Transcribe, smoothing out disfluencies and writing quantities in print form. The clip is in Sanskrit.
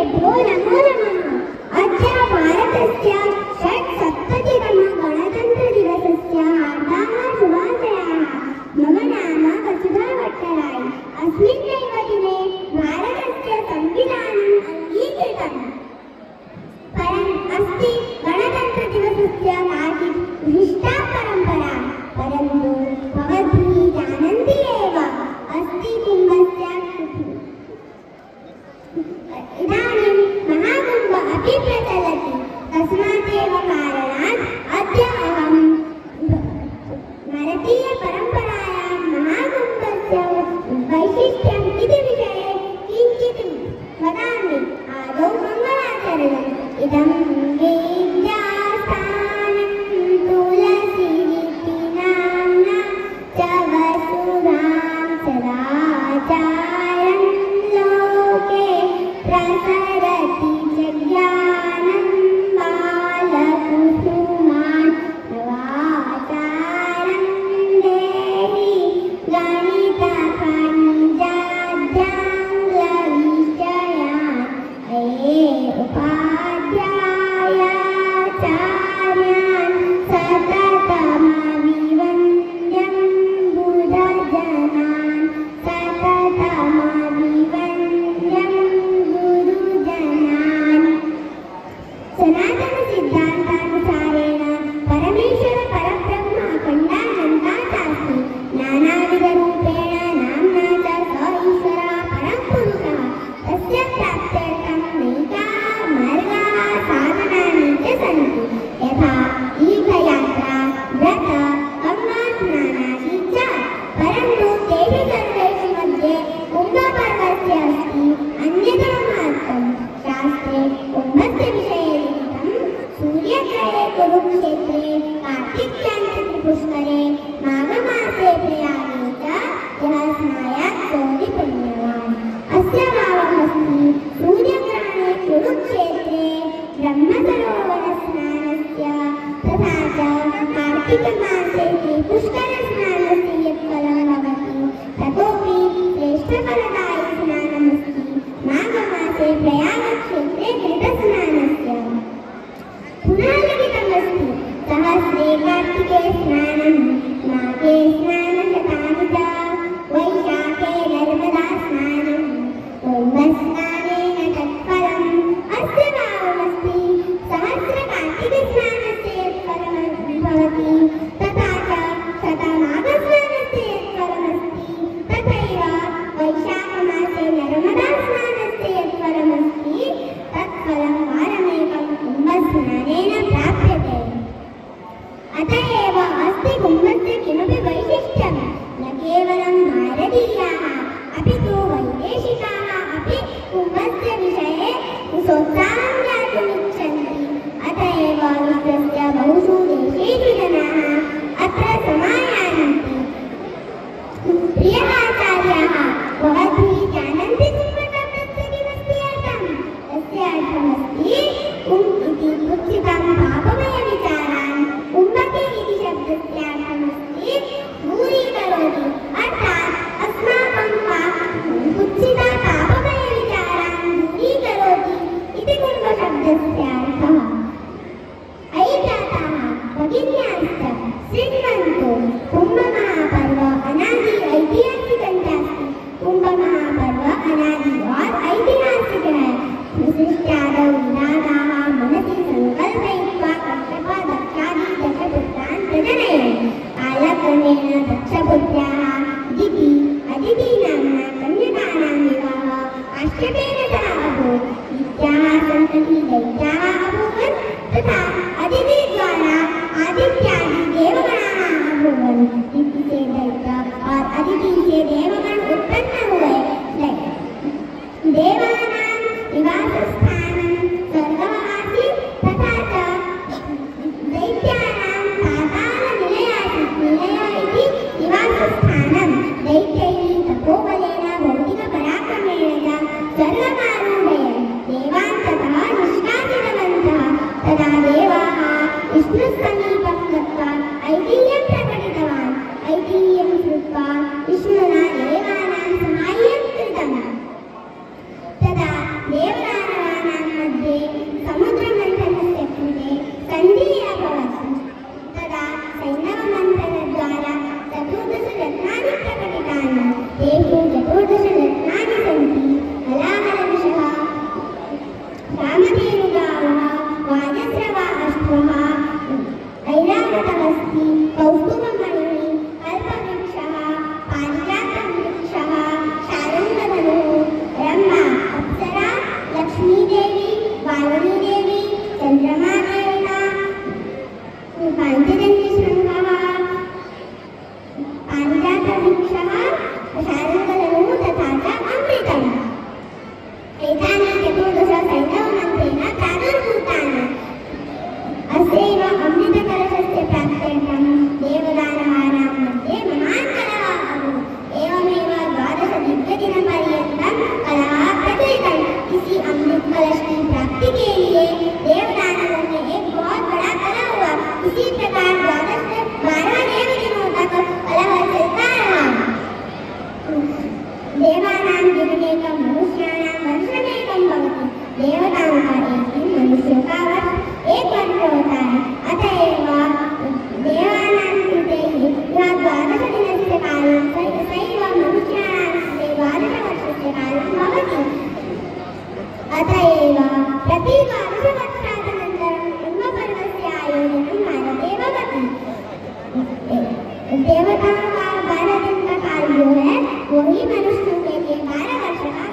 गुरुदेवेभ्यो नमो नमः। अद्य भारतस्य षट्सप्ततितमः गणतन्त्रदिवसस्य हार्दाः शुभाशयाः। मम नाम वसुधा भट्टराय। अस्मिन्नेव दिने भारतस्य संविधानम् अङ्गीकृतम् अस्ति। गणतन्त्रदिवसस्य काचित् विशिष्टा परम्परा, परन्तु भवद्भिः जानन्ति एव अस्ति कुम्भस्य। इदानीं महाकुम्भ अपि प्रचलति। तस्मादेव कारणात् अद्य अहं भारतीयपरम्परायां महाकुम्भस्य वैशिष्ट्यम् इति विषये किञ्चित् वदामि। आदौ मङ्गलाचरणम्। इदं विद्यास्थानं तुलसीति नाम्ना च वसुधां सदाचारं लोके प्रसरति जज्ञानं बालकुसुमान् नवाचारं देहि गणितखनिजाद्याङ्ग्लविषयान् अये उपाध्यायाचार्यान् सततमभिवन्द्यं बुधजनान् सततमभिवन्द्यं गुरुजनान्। सनातनसिद्धान्तानुसारेण परमेश्वर परब्रह्म अखण्डानन्दाचास्ति। नानाविधरूपेण नाम्ना च स ईश्वरः परं पुरुषः। तस्य प्राप्त्यर्थं नैकाः मार्गाः साधनानि च सन्ति, यथा तीर्थयात्रा, व्रत, गङ्गास्नानादि च। परन्तु तेषु सर्वेषु मध्ये कुम्भपर्वस्य अस्ति अन्यतमं महत्त्वम्। शास्त्रे कुम्भस्य विषये लिखितं सूर्यग्रहे कुरुक्षेत्रे, कार्तिक्यां च त्रिपुष्करे, माघमासे प्रयागे च यः स्नायात् सोऽपि पुण्यवान्। अस्य भावमस्ति सूर्यग्रहणे कुरुक्षेत्रे ब्रह्मसरोवरस्नानस्य तथा च कार्तिकमासे त्रिपुष्करस्नानस्य यत् फलं भवति ततोपि श्रेष्ठफलदायी स्नानमस्ति माघमासे प्रयागक्षेत्रे घृतस्नानस्य। पुनः लिखितमस्ति सहस्रे कार्तिके स्नानं, माघे स्नानशतानि च, वैशाखे नर्मदा स्नानं, कुम्भस्नानेन तत्फलम्। अस्य भावमस्ति सहस्रकार्तिकस्नानस्य यत् फलं भवति तथा च शतमाघस्नानस्य यत् फलमस्ति तथैव वैशाखमासे नर्मदास्नानस्य यत् फलमस्ति तत्फलं वारमेकं कुम्भस्नानेन प्राप्यते। अत एव अस्ति कुम्भस्य किमपि वैशिष्ट्यं। न केवलं भारतीयाः अपि तु वैदेशिकाः अपि कुम्भस्य विषये सोत्साहं ज्ञातुमिच्छन्ति। अत एव विश्वस्य बहुषु देशेषु जनाः अत्र समायान्ति। प्रियः आचार्याः, भवद्भिः जानन्ति कुम्भशब्दस्य किमस्ति अर्थम्? तस्य अर्थमस्ति कुम् इति कुत्सितं पापमयविचारान्। कुम्भके इति शब्दस्य अर्थमस्ति दूरीकरोति, अर्थात् अस्माकं कुत्सिता पापमयविचारान् दूरीकरोति इति कुम्भशब्दस्य अर्थः। अयि भ्राताः भगिन्याश्च शृण्वन्तु। कुम्भमहापर्व अनादि ऐतिहासिकं चास्ति। कुम्भमहापर्व अनादि और ऐतिहासिक है। विशिष्टादौ विधाताः मनसि संकल्पयित्वा कश्यपदक्षादि दशपुत्रान् प्रजनयन्। कालक्रमेण दक्षपुत्र्याः अदिति नाम्ना कन्यकानां विवाहः काश्यपेन सह अभूत्। इत्याः सन्ततिः दैत्याः अभूवन् तथा अदितिद्वारा आदित्यादि देवगणाः अभूवन्। इति से दैत्य और अदिति से देवगण उत्पन्न हुए। देवानां निवासस्थानं स्वर्गः आसीत् तथा च दैत्यानां पातालनिलयः इति निवासस्थानं। दैत्यैः तपोबलेन भौतिकपराक्रमेण च स्वर्गमारूढयन् देवान् ततः निष्कासितवन्तः। तदा देवाः विष्णुसमीपं गत्वा ऐतिह्यं प्रकटितवान्। ऐतिह्यं श्रुत्वा विष्णुना देवाः सैन्धवमन्त्रेण प्रादुर्भूतानि। अस्यैव अमृतकलशस्य प्राप्त्यर्थं देवदानवानां मध्ये महान् कलहः अभूत्। एवमेव 12 दिव्यदिनपर्यन्तं कलहः प्रचलितम्। इसी अमृत कलश की प्राप्ति के लिए देवदानवों में एक बहुत बड़ा कलह हुआ। इसी प्रकार 12 दिनों तक कलह चलता रहा। देवानां दिनमेकं मनुष्याणां वर्षमेकं भवति। देवताओं का एक दिन, मनुष्यों का वर्ष एक वर्ष होता है। अतएव देवानां कृते यः 12 दिनस्य कालं सैव मनुष्याणां कृते 12 वर्षस्य कालं भवति। अतएव प्रति 12 वर्षानन्तरं ब्रह्मपर्वस्य आयोजनं भारते भवति। देवताओं का 12 दिन का काल जो है, वही मनुष्यों के लिए 12 वर्ष का